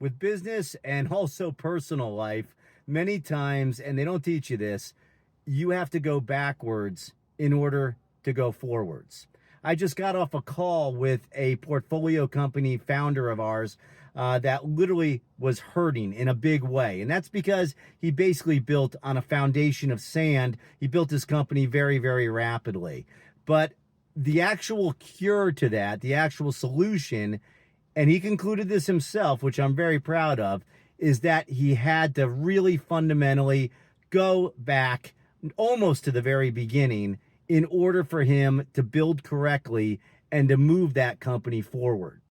with business and also personal life, many times, and they don't teach you this, you have to go backwards in order to go forwards. I just got off a call with a portfolio company founder of ours that literally was hurting in a big way. And that's because he basically built on a foundation of sand. He built his company very, very rapidly. But the actual cure to that, the actual solution, and he concluded this himself, which I'm very proud of, is that he had to really fundamentally go back almost to the very beginning in order for him to build correctly and to move that company forward.